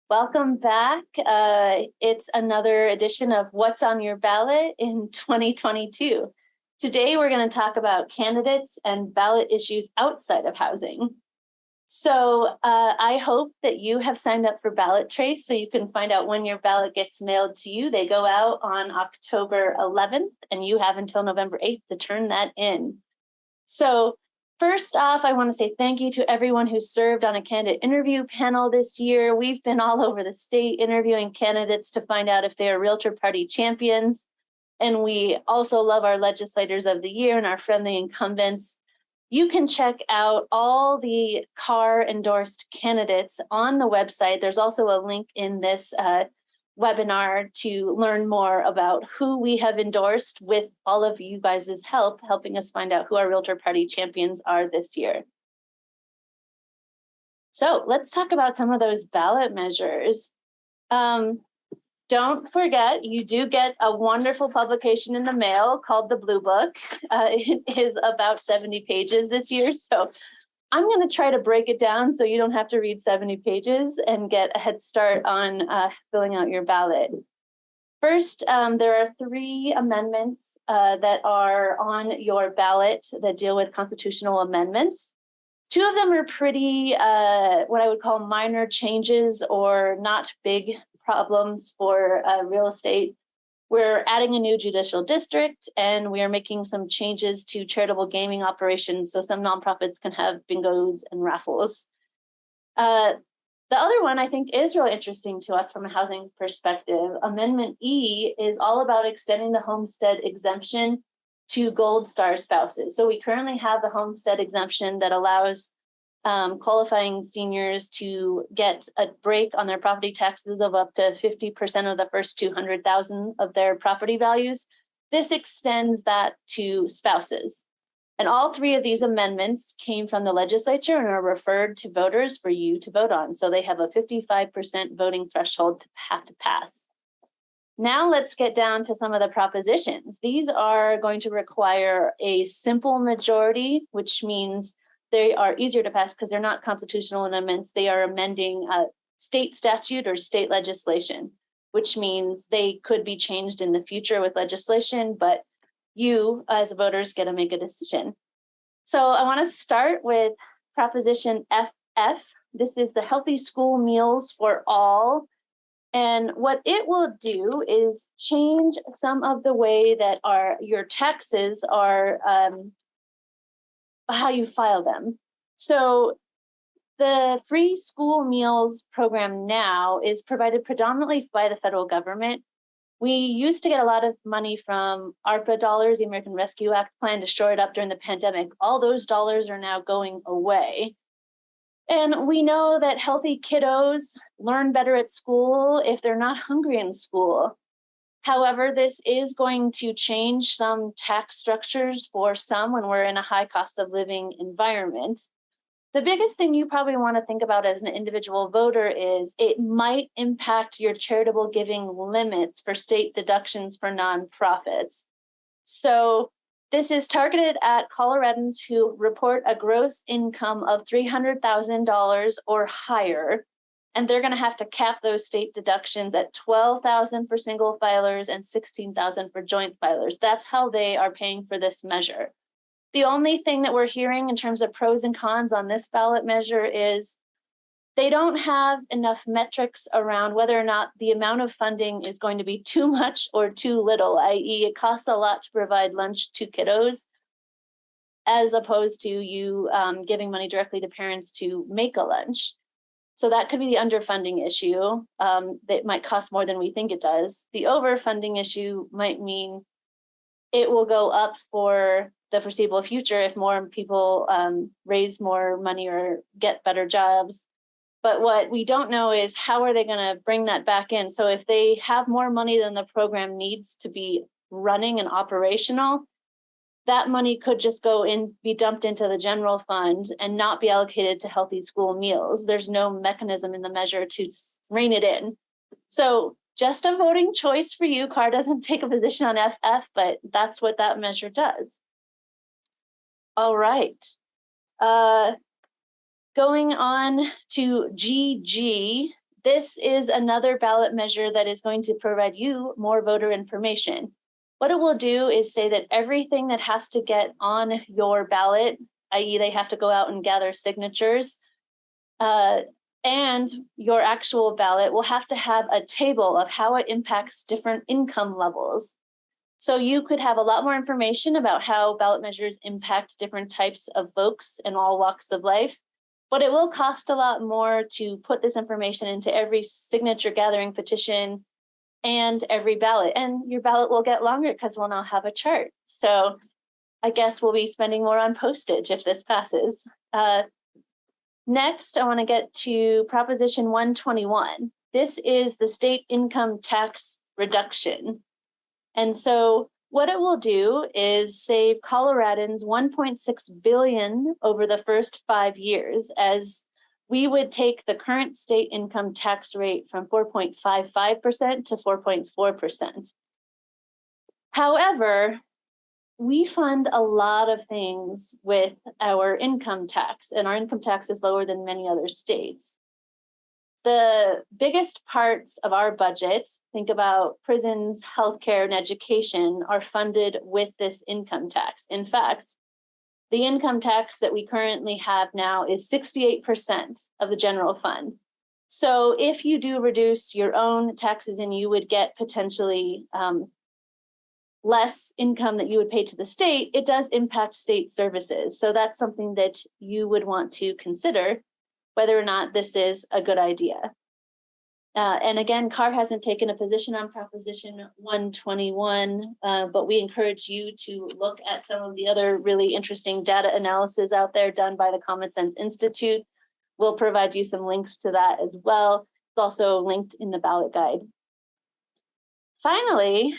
Welcome back. It's another edition of What's on Your Ballot in 2022. Today, we're going to talk about candidates and ballot issues outside of housing. So I hope that you have signed up for Ballot Trace so you can find out when your ballot gets mailed to you. They go out on October 11th, and you have until November 8th to turn that in. So first off, I want to say thank you to everyone who served on a candidate interview panel this year. We've been all over the state interviewing candidates to find out if they are Realtor Party champions. And we also love our legislators of the year and our friendly incumbents. You can check out all the CAR endorsed candidates on the website. There's also a link in this webinar to learn more about who we have endorsed with all of you guys' help, helping us find out who our Realtor Party champions are this year. So let's talk about some of those ballot measures. Don't forget, you do get a wonderful publication in the mail called the Blue Book. It is about 70 pages this year, so I'm going to try to break it down so you don't have to read 70 pages and get a head start on filling out your ballot. First, there are 3 amendments that are on your ballot that deal with constitutional amendments. 2 of them are pretty, what I would call minor changes or not big problems for real estate. We're adding a new judicial district, and we are making some changes to charitable gaming operations so some nonprofits can have bingos and raffles. The other one I think is really interesting to us from a housing perspective. Amendment E is all about extending the homestead exemption to Gold Star spouses. So we currently have the homestead exemption that allows qualifying seniors to get a break on their property taxes of up to 50% of the first $200,000 of their property values. This extends that to spouses. And all 3 of these amendments came from the legislature and are referred to voters for you to vote on. So they have a 55% voting threshold to have to pass. Now let's get down to some of the propositions. These are going to require a simple majority, which means they are easier to pass because they're not constitutional amendments. They are amending a state statute or state legislation, which means they could be changed in the future with legislation, but you as voters get to make a decision. So I want to start with Proposition FF. This is the Healthy School Meals for All. And what it will do is change some of the way that your taxes are how you file them. So the free school meals program now is provided predominantly by the federal government. We used to get a lot of money from ARPA dollars, the American Rescue Act plan, to shore it up during the pandemic. All those dollars are now going away. And we know that healthy kiddos learn better at school if they're not hungry in school. However, this is going to change some tax structures for some when we're in a high cost of living environment. The biggest thing you probably want to think about as an individual voter is it might impact your charitable giving limits for state deductions for nonprofits. So this is targeted at Coloradans who report a gross income of $300,000 or higher. And they're going to have to cap those state deductions at $12,000 for single filers and $16,000 for joint filers. That's how they are paying for this measure. The only thing that we're hearing in terms of pros and cons on this ballot measure is they don't have enough metrics around whether or not the amount of funding is going to be too much or too little, i.e. it costs a lot to provide lunch to kiddos, as opposed to you giving money directly to parents to make a lunch. So that could be the underfunding issue. That might cost more than we think it does. The overfunding issue might mean it will go up for the foreseeable future if more people raise more money or get better jobs. But what we don't know is how are they going to bring that back in? So if they have more money than the program needs to be running and operational, that money could just be dumped into the general fund and not be allocated to healthy school meals. There's no mechanism in the measure to rein it in. So just a voting choice for you. CAR doesn't take a position on FF, but that's what that measure does. All right. Going on to GG, this is another ballot measure that is going to provide you more voter information. What it will do is say that everything that has to get on your ballot, i.e. they have to go out and gather signatures, and your actual ballot will have to have a table of how it impacts different income levels. So you could have a lot more information about how ballot measures impact different types of folks in all walks of life, but it will cost a lot more to put this information into every signature gathering petition and every ballot. And your ballot will get longer because we'll now have a chart. So I guess we'll be spending more on postage if this passes. Next, I want to get to Proposition 121. This is the state income tax reduction. And so what it will do is save Coloradans $1.6 billion over the first 5 years, as we would take the current state income tax rate from 4.55% to 4.4%. However, we fund a lot of things with our income tax, and our income tax is lower than many other states. The biggest parts of our budget, think about prisons, healthcare, and education, are funded with this income tax. In fact, the income tax that we currently have now is 68% of the general fund. So if you do reduce your own taxes and you would get potentially less income that you would pay to the state, it does impact state services. So that's something that you would want to consider, whether or not this is a good idea. And again, CAR hasn't taken a position on Proposition 121, but we encourage you to look at some of the other really interesting data analysis out there done by the Common Sense Institute. We'll provide you some links to that as well. It's also linked in the ballot guide. Finally,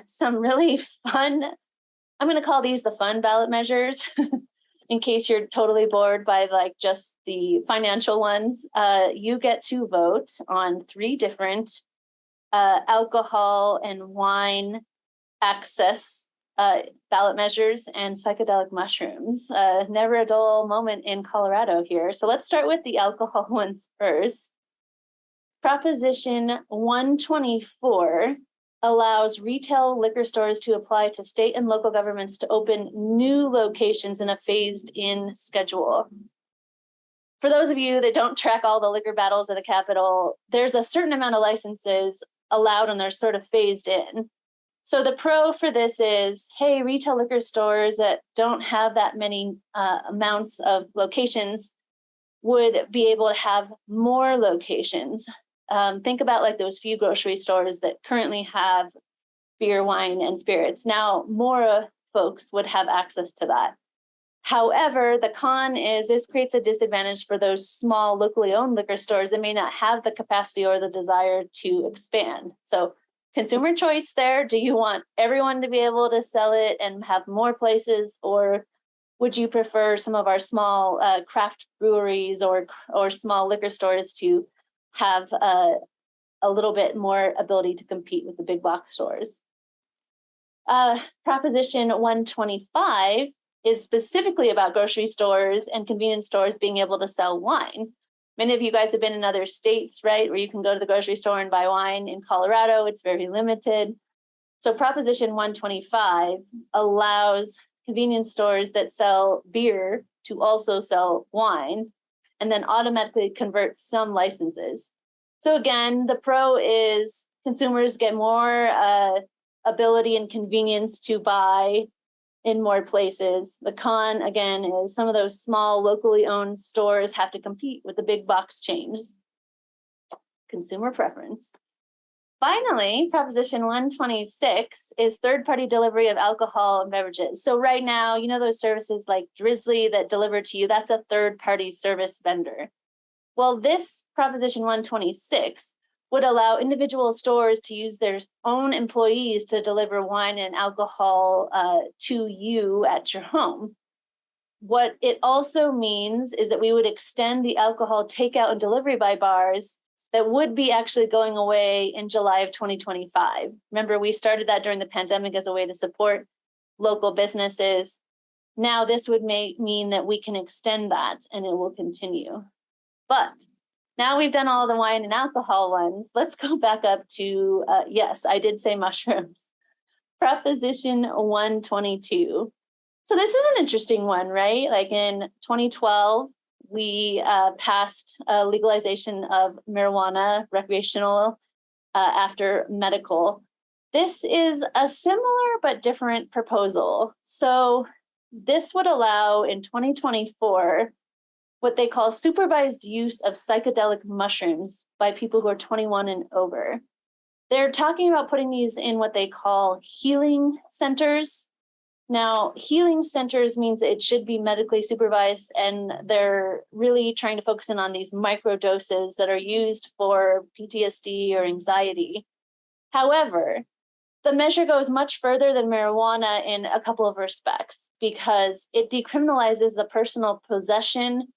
some really fun, I'm going to call these the fun ballot measures. In case you're totally bored by like just the financial ones, you get to vote on 3 different alcohol and wine access ballot measures and psychedelic mushrooms. Never a dull moment in Colorado here. So let's start with the alcohol ones first. Proposition 124 allows retail liquor stores to apply to state and local governments to open new locations in a phased-in schedule. For those of you that don't track all the liquor battles at the Capitol, there's a certain amount of licenses allowed and they're sort of phased in. So the pro for this is, hey, retail liquor stores that don't have that many amounts of locations would be able to have more locations. Think about like those few grocery stores that currently have beer, wine, and spirits. Now, more folks would have access to that. However, the con is this creates a disadvantage for those small locally owned liquor stores that may not have the capacity or the desire to expand. So consumer choice there. Do you want everyone to be able to sell it and have more places, or would you prefer some of our small craft breweries or small liquor stores to have a little bit more ability to compete with the big box stores? Proposition 125 is specifically about grocery stores and convenience stores being able to sell wine. Many of you guys have been in other states, right, where you can go to the grocery store and buy wine. In Colorado, it's very limited. So Proposition 125 allows convenience stores that sell beer to also sell wine, and then automatically convert some licenses. So again, the pro is consumers get more ability and convenience to buy in more places. The con, again, is some of those small locally owned stores have to compete with the big box chains. Consumer preference. Finally, Proposition 126 is third-party delivery of alcohol and beverages. So right now, you know those services like Drizzly that deliver to you, that's a third-party service vendor. Well, this Proposition 126 would allow individual stores to use their own employees to deliver wine and alcohol to you at your home. What it also means is that we would extend the alcohol takeout and delivery by bars that would be actually going away in July of 2025. Remember, we started that during the pandemic as a way to support local businesses. Now this would mean that we can extend that and it will continue. But now we've done all the wine and alcohol ones. Let's go back up to, yes, I did say mushrooms. Proposition 122. So this is an interesting one, right? Like in 2012, we passed legalization of marijuana, recreational, after medical. This is a similar but different proposal. So this would allow in 2024 what they call supervised use of psychedelic mushrooms by people who are 21 and over. They're talking about putting these in what they call healing centers. Now, healing centers means it should be medically supervised, and they're really trying to focus in on these micro doses that are used for PTSD or anxiety. However, the measure goes much further than marijuana in a couple of respects, because it decriminalizes the personal possession,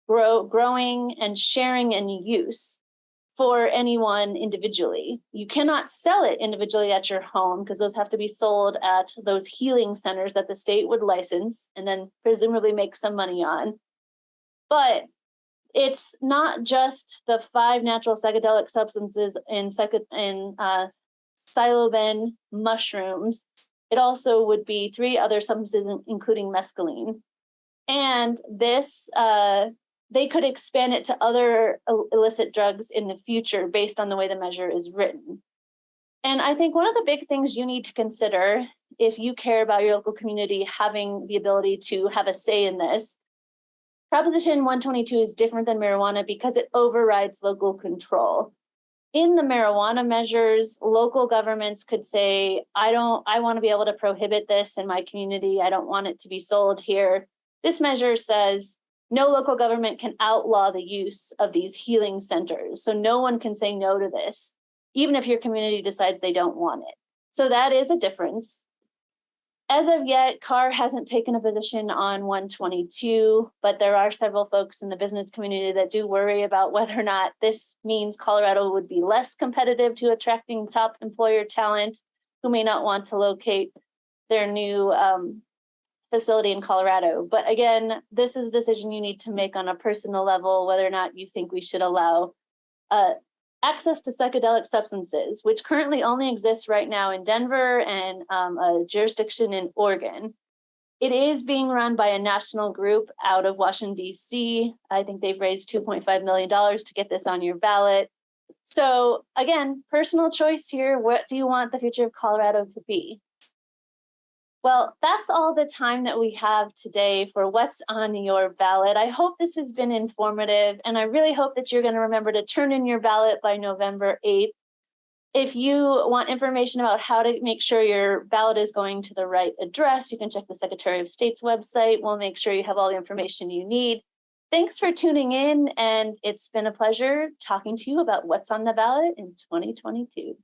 growing, and sharing and use for anyone individually. You cannot sell it individually at your home because those have to be sold at those healing centers that the state would license and then presumably make some money on. But it's not just the 5 natural psychedelic substances in psilocybin mushrooms. It also would be 3 other substances, including mescaline. And this, they could expand it to other illicit drugs in the future based on the way the measure is written. And I think one of the big things you need to consider if you care about your local community having the ability to have a say in this, Proposition 122 is different than marijuana because it overrides local control. In the marijuana measures, local governments could say, I want to be able to prohibit this in my community. I don't want it to be sold here. This measure says no local government can outlaw the use of these healing centers. So no one can say no to this, even if your community decides they don't want it. So that is a difference. As of yet, CAR hasn't taken a position on 122, but there are several folks in the business community that do worry about whether or not this means Colorado would be less competitive to attracting top employer talent who may not want to locate their new facility in Colorado. But again, this is a decision you need to make on a personal level, whether or not you think we should allow access to psychedelic substances, which currently only exists right now in Denver and a jurisdiction in Oregon. It is being run by a national group out of Washington, D.C. I think they've raised $2.5 million to get this on your ballot. So again, personal choice here. What do you want the future of Colorado to be? Well, that's all the time that we have today for what's on your ballot. I hope this has been informative, and I really hope that you're going to remember to turn in your ballot by November 8th. If you want information about how to make sure your ballot is going to the right address, you can check the Secretary of State's website. We'll make sure you have all the information you need. Thanks for tuning in, and it's been a pleasure talking to you about what's on the ballot in 2022.